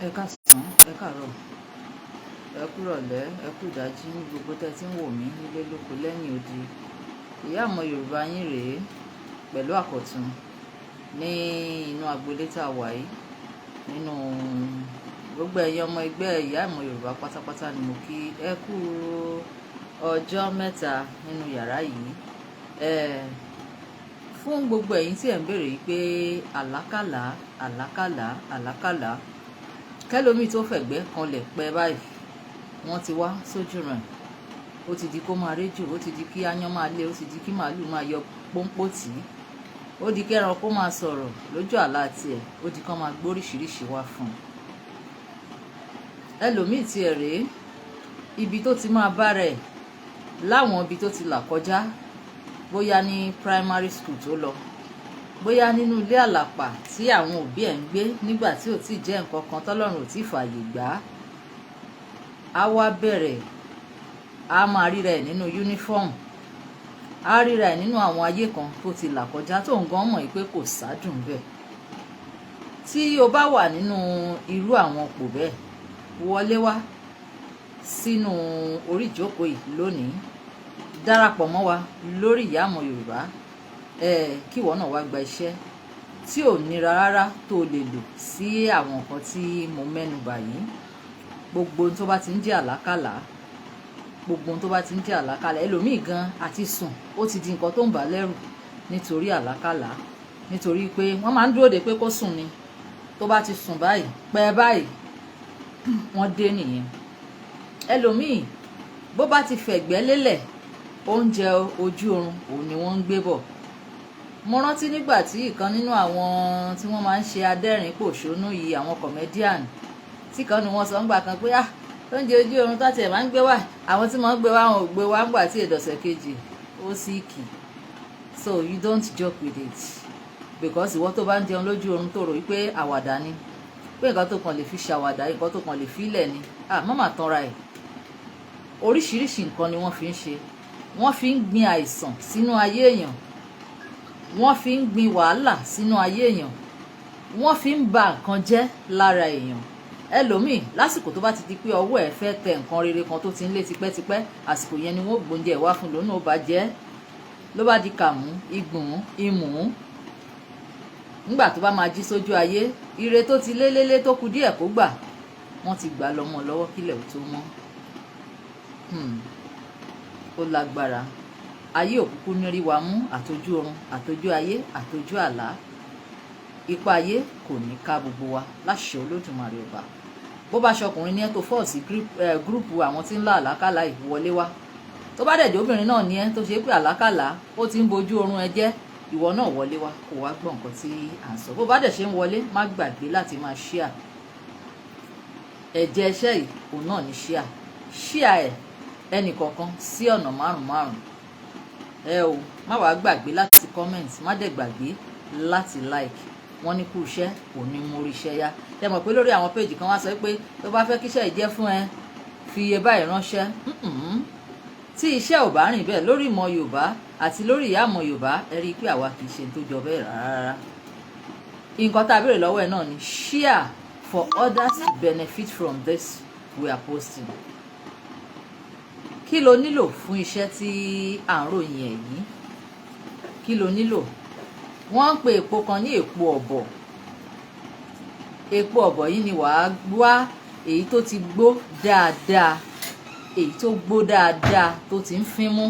Ẹ káàsán, ẹ káàárọ̀, ẹ kúrọ̀lẹ́, ẹ kú ìdájí ní gbogbo tẹ́ tí ń wò mí nílé lóko lẹ́yìn odi. Ìyá ọmọ Yorùbá yín rèé pẹ̀lú àkọ̀tun ní inú agboolé tá a wà yìí. Nínú gbogbo ẹ̀yin ọmọ ẹgbẹ́ ìyá ọmọ Yorùbá pátápátá ni mo kí ẹ kú ọjọ́ mẹ́ta nínú yàrá yìí. Fún gbogbo ẹ̀yin tí ẹ̀ ń béèrè yìí pé àlákàlà àlákàlà kẹ́lómi tó fẹ̀gbẹ́ kanlẹ̀ pẹ́ báyìí wọ́n ti wá sójú rẹ̀. Ó ti di kó máa réjò, ó ti di kí áyán máa lé, ó ti di kí màálù máa yọ pọ́npọ́ tì í, ó di kẹ́ran kó máa sọ̀rọ̀ lójú àlá tiẹ̀, ó di kán máa gbóríṣiríṣi wá fún un. Ẹlòmíì tiẹ̀ rèé, ibi tó ti máa bá rẹ̀ láwọn ibi tó ti là kọjá, bóyá ní primary school tó lọ, bóyá nínú ilé àlàpà tí àwọn òbí ẹ̀ ń gbé nígbà tí ò tí ì jẹ́ nǹkan kan tọ́lọ́run ò tí ì fààyè gbà á wá bẹ̀rẹ̀ á máa ríra ẹ̀ nínú uniform, á ríra ẹ̀ nínú àwọn ayé kan tó ti là kọjá tó ń gan mọ̀ pé kò sádùn bẹ́ẹ̀. Tí o bá wà nínú irú àwọn òpó bẹ́ẹ̀, wọlé wá sínú orí ìjókòó yìí lónìí, darapọ̀ mọ́ wa lórí Ìyá Ọmọ Yorùbá. Kí ìwọ náà wá gba iṣẹ́ tí ò nira rárá tó lè lò sí àwọn nǹkan tí mo mẹ́nu bà yìí. Gbogbo ohun tó bá ti ń jẹ́ àlákàlà, gbogbo ohun tó bá ti ń jẹ́ àlákàlà, ẹlòmíì gan àti sùn ó ti di nǹkan tó ń bà lẹ́rù nítorí àlákàlà, nítorí pé wọ́n máa ń dúró de pé kó sùn ni. Tó bá ti sùn báyìí pẹ́ báyìí wọ́n dé nìyẹn. Ẹlòmíì bó bá ti fẹ̀gbẹ́ lélẹ̀, oúnjẹ ojú oorun òun ni wọ́n ń gbé bọ̀. Mo rántí nígbà tí ìkan nínú àwọn tí wọ́n máa ń ṣe adẹ́rìn pòṣónú yìí, àwọn comedian, tí kan ni wọ́n sọ ńgbà kan pé oúnjẹ ojú oorun tó tiẹ̀ máa ń gbé wá, àwọn tí wọ́n ń gbé wá wọn ò gbé wá ńgbà tí èdọ̀sẹ̀ kejì ó sì kì. So you don't joke with it, because ìwọ tó bá ń jẹun lójú oorun tó rò wípé àwàdà ni, pé nǹkan tó kàn lè fi ṣàwàdà, nǹkan tó kàn lè fi ilẹ̀ ni, má mà tanra ẹ̀. Oríṣiríṣi nǹkan ni wọ́n fi ń ṣe. Wọ́n fi ń gbin àìsàn sínú ayé èèyàn, wọ́n fi ń gbin wàhálà sínú ayé èèyàn, wọ́n fi ń ba nǹkan jẹ́ lára èèyàn. Ẹlòmíì lásìkò tó bá ti di pé ọwọ́ ẹ̀ fẹ́ tẹ nǹkan rere kan tó ti ń lé tipẹ́tipẹ́, àsìkò yẹn ni wọ́n gbóúnjẹ wá fún lónà ó bá jẹ́, ló bá di kàmú igbùn imú. Nígbà tó bá máa jí sójú ayé, ire tó ti lélélé tó kù díẹ̀ kó gbà, wọ́n ti gbà lọ́mọ lọ́wọ́ kílẹ̀ ò tó mọ́. Ó lágbára. Ayé òkúkú ní rí wa mú, àtojú oorun àtojú ayé àtojú àlá. Ipa ayé kò ní ká gbogbo wa láṣẹ Olódùmarè ọba. Bó bá ṣọkùnrin ní ẹ tó fọ́ sí gúrùpù àwọn tí ń lá àlákàlà ìwọlé wá. Tó bá dẹ̀jọ́ obìnrin náà ní ẹ tó ṣe pé àlákàlà ó ti ń bojú oorun ẹ jẹ́, ìwọ náà wọlé wá kó wá gbọ́ nǹkan tí à ń sọ. Bó bá dẹ̀ ṣe ń wọlé, má gbàgbé láti máa share. Ẹ̀jẹ̀ iṣẹ́ yìí òun náà ní share ẹ̀ ẹnì kọ̀ọ̀kan sí ọ̀nà márùn-ún. Má wàá gbàgbé láti comment, má dẹ̀ gbàgbé láti like. Wọ́n ní kú iṣẹ́ kò ní mú orí iṣẹ́ yá. Ẹ mọ̀ pé lórí àwọn péjì kan wá sọ pé tó bá fẹ́ kíṣẹ́ ìjẹ́ fún ẹ, fi iye báyìí ránṣẹ́. Tí iṣẹ́ ò bá rìn bẹ́ẹ̀ lórí ìmọ̀ Yorùbá àti lórí Ìyá Ọmọ Yorùbá, ẹ rí i pé àwa kì í ṣe tó jọ bẹ́ẹ̀ rárá. Nǹkan tá a béèrè lọ́wọ́ ẹ náà ni share for others to benefit from this we are posting. Kí lo nílò fún iṣẹ́ tí à ń ròyìn ẹ̀ yìí? Kí lo nílò? Wọ́n ń pe èpo kan ní èpo ọ̀bọ̀. Èpo ọ̀bọ̀ yìí ni wàá wá èyí tó ti gbó dáadáa, èyí tó gbó dáadáa tó ti ń fín mú.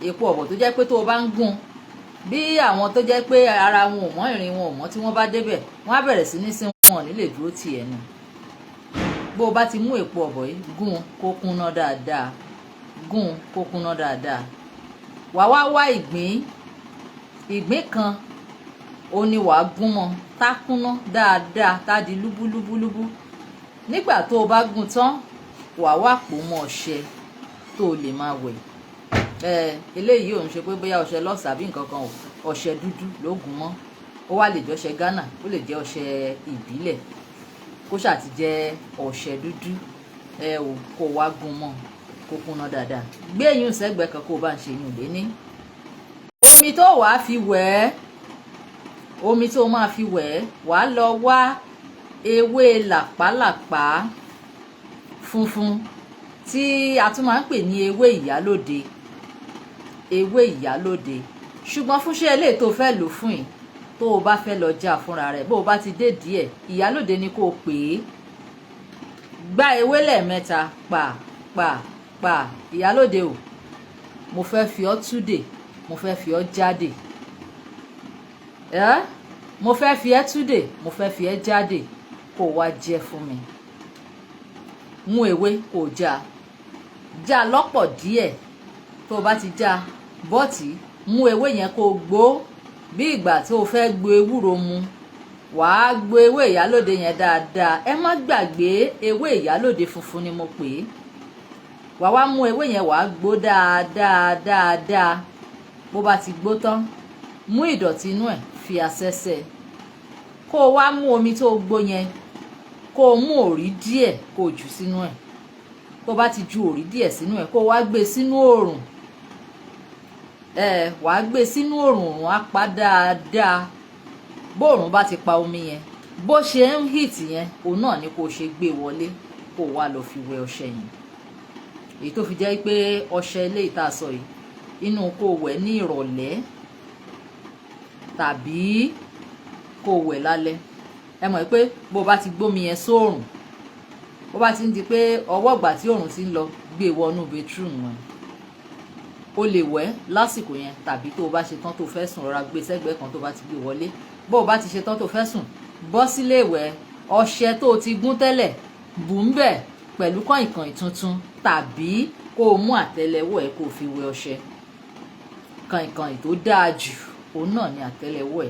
Èpo ọ̀bọ̀ tó jẹ́ pé tó o bá ń gún, bí àwọn tó jẹ́ pé ara wọn ò mọ́ ìrìn wọn ò mọ́, tí wọ́n bá débẹ̀ wọ́n á bẹ̀rẹ̀ sí ní sin wọn nílé dúró tì ẹ́ nù. Bó o bá ti mú èpo ọ̀bọ̀ yìí, gún kó kúnná dáadáa, gún kó kúnná dáadáa. Wàá wá ìgbín kan, ó ní wàá gún mọ́ tá kúnná dáadáa, tá di lúbúlúbúlúbú. Nígbà tó o bá gún tán, wàá wá pò mọ́ ọṣẹ tó o lè máa wẹ̀. Eléyìí ò ń ṣe pé bóyá ọṣẹ lọ́sàá bí nǹkan kan, ọṣẹ dúdú ló gún mọ́. Ó wá lè jẹ́ ọṣẹ Ghana, ó lè jẹ́ ọṣẹ ìbílẹ̀, kó ṣáà ti jẹ́ ọṣẹ dúdú. Kó wá gún mọ́ kó kúnná dáadáa. Gbé eyín sẹ́gbẹ̀ẹ́ kan kó o bá ń ṣe eyín lé ní. Omi tó wàá fi wẹ̀ ẹ́, omi tó máa fi wẹ̀ ẹ́, wàá lọ wá ewé làpálàpá funfun tí a tún máa ń pè ní ewé ìyálóde, ewé ìyálóde. Ṣùgbọ́n fúnṣẹ́ eléyìí tó fẹ́ lò fún yìí, tó o bá fẹ́ lọ já fúnra rẹ̀, bó o bá ti dé díẹ̀, ìyálóde ni kó o pè é. Gbá ewé lẹ́ẹ̀mẹ́ta pa pa pa, ìyálóde o, mo fẹ́ fi ọ́ túdè, mo fẹ́ fi ọ́ jáde. Mo fẹ́ fi ẹ́ túdè, mo fẹ́ fi ẹ́ jáde, kó o wá jẹ fún mi. Mú ewé kó o já lọ́pọ̀ díẹ̀. Tó o bá ti já bọ́ọ̀tì, mú ewé yẹn kó o gbó bí ìgbà tó o fẹ́ gbo ewúro mu. Wàá gbo ewé ìyálóde yẹn dáadáa. Ẹ má gbàgbé ewé ìyálóde funfun ni mo pè é. Wàá wá mú ewé yẹn, wàá gbó dáadáa. Bó bá ti gbó tán, mú ìdọ̀tí inú ẹ̀ fi àṣẹ́sẹ́. Kó o wá mú omi tó o gbó yẹn, kó o mú òrí díẹ̀ kó o jù sínú ẹ̀. Tó bá ti ju òrí díẹ̀ sínú ẹ̀, kó o wá gbé sínú oòrùn. Wàá gbé sínú oòrùn, oòrùn á pa dáadáa. Bó oòrùn bá ti pa omi yẹn, bó ṣe ń heat yẹn, òun náà ni kó o ṣe gbé wọlé, kó o wá lọ fi wẹ ọṣẹ yẹn. Èyí tó fi jẹ́ pé ọṣẹ eléyìí tá a sọ yìí, inú kó o wẹ̀ ní ìrọ̀lẹ́ tàbí kó o wẹ̀ lálẹ́. Ẹ mọ̀ pé bó bá ti gbómi yẹn sóòrùn, bó bá ti ń di pé ọwọ́ ìgbà tí òòrùn ti ń lọ, gbé wọnú bedroom wọn. O lè wẹ̀ lásìkò yẹn, tàbí tó o bá ṣe tán tó fẹ́ sùn, rọra gbé sẹ́gbẹ̀ẹ́ kan tó bá ti gbé wọlé. Bó o bá ti ṣe tán tó fẹ́ sùn, bọ́ sílé ìwẹ̀, ọṣẹ tó o ti gún tẹ́lẹ̀ bù ń bẹ̀ pẹ̀lú kàìnkàìn tuntun, tàbí kó o mú àtẹ́lẹwọ́ ẹ kó o fi wẹ ọṣẹ. Kàìnkàìn tó dáa jù, òun náà ni àtẹ́lẹwọ́ ẹ.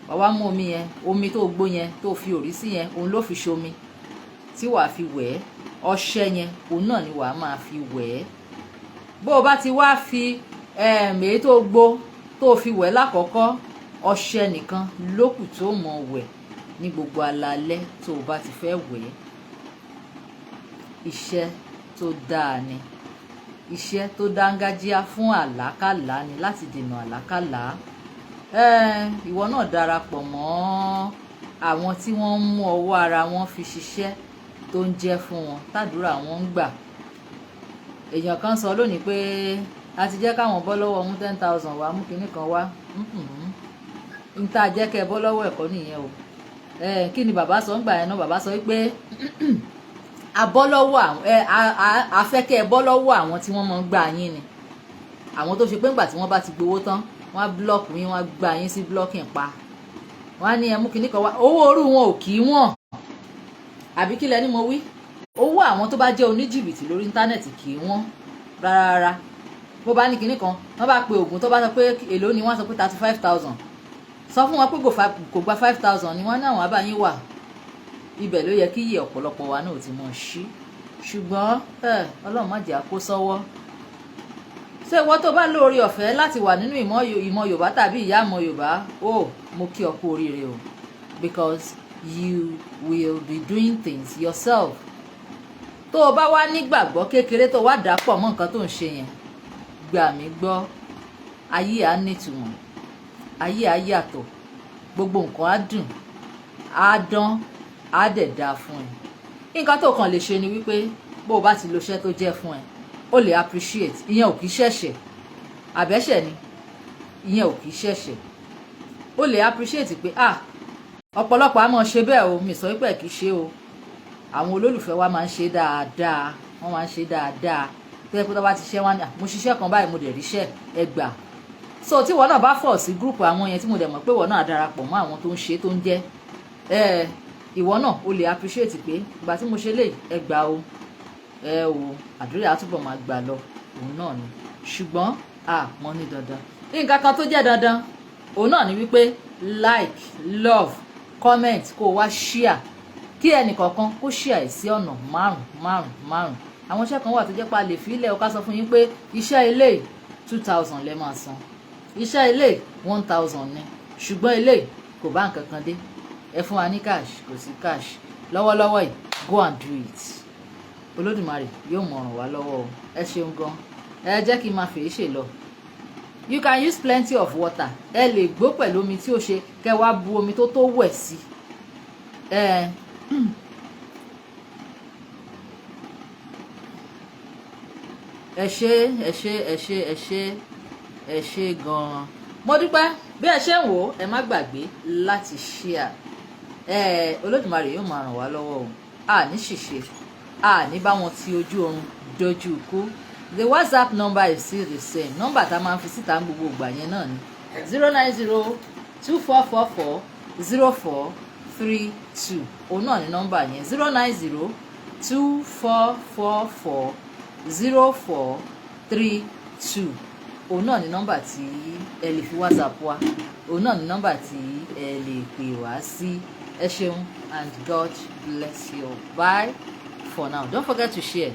Wàá wá mú omi yẹn, omi tó gbó yẹn tó fi òrí sí yẹn, òun ló fi ṣomi tí wàá fi wẹ̀ ẹ́. Ọṣẹ yẹn, òun náà ni wàá máa fi wẹ̀ ẹ́. Bó o bá ti wá fi èyí tó gbó tó fi wẹ̀ lákọ̀ọ́kọ́, ọṣẹ nìkan lókù tó mọ̀ wẹ̀ ní gbogbo alalẹ́ tó o bá ti fẹ́ wẹ̀ ẹ́. Iṣẹ́ tó dáa ni, iṣẹ́ tó dángájíá fún àlákàlà ni, láti dènà àlákàlà. Ìwọ náà darapọ̀ mọ́ àwọn tí wọ́n ń mú ọwọ́ ara wọn fi ṣiṣẹ́ tó ń jẹ́ fún wọn, tàdúrà wọn ń gbà. Èèyàn kan sọ lónìí pé a ti jẹ́ káwọn bọ́ lọ́wọ́ mú 10,000 wá, mú kinní kan wá. N tá jẹ́ kẹ́ ẹ bọ́ lọ́wọ́ ẹ̀kọ́ nìyẹn o. Kí ni bàbá sọ ń gbà yẹn náà? Bàbá sọ pé a fẹ́ kẹ́ ẹ bọ́ lọ́wọ́ àwọn tí wọ́n máa ń gbà yín ni. Àwọn tó ṣe pé ńgbà tí wọ́n bá ti gbowó tán, wọ́n á blọ́ọ̀kù yín, wọ́n á gbà yín sí blocking pa. Wọ́n á ní ẹ mú kinní kan wá. Owó orí wọn ò kì í wọ̀n. Àbí kí lẹ ní mo wí? Owó àwọn tó bá jẹ́ oníjìbìtì lórí íńtánẹ́ẹ̀tì kì í wọ́n rárá. Bó bá ní kinní kan, wọ́n bá pe ògùn tó bá sọ pé èló ni, wọ́n sọ pé 35,000. Sọ fún wọn pé kò gba 5,000 ni wọ́n ní àwọn abáyín wà. Ibẹ̀ ló yẹ kí iye ọ̀pọ̀lọpọ̀ wa náà ti mọ̀ ṣí. Ṣùgbọ́n Ọlọ́run má jẹ́ kó sọ́wọ́. Ṣé ìwọ tó bá lóore ọ̀fẹ́ láti wà nínú ìmọ̀ Yorùbá tàbí ìyá ìmọ̀ Yorùbá, mo kí ọ kú oríire o, because you will be doing things yourself. Tó o bá wá nígbàgbọ́ kékeré tó wá dàpọ̀ mọ́ nǹkan tó ń ṣe yẹn, gbà mí gbọ́, ayé á nítumọ̀, ayé á yàtọ̀, gbogbo nǹkan á dùn, á dán, á dẹ̀ dáa fún ẹ. Nǹkan tó kàn lè ṣe ni wípé bó o bá ti lo iṣẹ́ tó jẹ́ fún ẹ, o lè appreciate. Ìyẹn ò kì í ṣẹ̀ṣẹ̀. Àbẹ́ṣẹ̀ ni. Ìyẹn ò kì í ṣẹ̀ṣẹ̀. O lè appreciate pé ọ̀pọ̀lọpọ̀ á mọ̀ ṣe bẹ́ẹ̀ o, mi sọ pé kì í ṣe o. Àwọn olólùfẹ́ wa máa ń ṣe dáadáa, wọ́n máa ń ṣe dáadáa. Tẹ́ pé tó bá ti ṣe wá ní mo ṣiṣẹ́ kan báyìí, mo dẹ̀ ríṣẹ́ ẹ gbà. So tí ìwọ náà bá fọ̀ sí gúrùpù àwọn yẹn tí mo dẹ̀ mọ̀ pé ìwọ náà darapọ̀ mọ́ àwọn tó ń ṣe tó ń jẹ́, ìwọ náà o lè appreciate pé ìgbà tí mo ṣe lè ẹ gbà o. Àdúrà àtúbọ̀ máa gbà lọ, òun náà ni. Ṣùgbọ́n mọ́ ní dandan. Nǹkan kan tó jẹ́ dandan, òun náà ni wípé like, love, comment, kó o wá share. Kí ẹnìkọ̀ọ̀kan kó share sí ọ̀nà 5. Àwọn iṣẹ́ kan wà tó jẹ́ pé a lè fi ilẹ̀, ó ká sọ fún yín pé iṣẹ́ ilé 2,000 lẹ máa san. Iṣẹ́ ilé 1,000 ni. Ṣùgbọ́n ilé kò bá nǹkan kan dé. Ẹ fún wa ní cash, kò sí cash. Lọ́wọ́lọ́wọ́ yìí, go and do it. Olódùmarè yóò mọ̀ ràn wá lọ́wọ́ o. Ẹ ṣeun gan. Ẹ jẹ́ kí n máa fèé ṣe lọ. You can use plenty of water. Ẹ lè gbó pẹ̀lú omi tí ó ṣe, kẹ́ wá bu omi tó wẹ̀ sí. ẹ ṣé gan-an. Mo dúpẹ́ bí ẹ ṣe ń wò ẹ má gbàgbé láti share. Olódùmarè yóò máa ràn wá lọ́wọ́ o. A ní ṣìṣe, a ní bá wọn ti ojú oorun dojú ikú. The WhatsApp number is still the same. Nọ́mbà tá a máa ń fi síta ń gbogbo ìgbà yẹn náà ni 09024440432. Òun náà ni nọ́mbà yẹn 09024440432. Òun náà ni nọ́mbà tí ẹ lè fi WhatsApp wá. Òun náà ni nọ́mbà tí ẹ lè pè wá sí. Ẹ ṣeun and God bless you. Bye for now. Don't forget to share.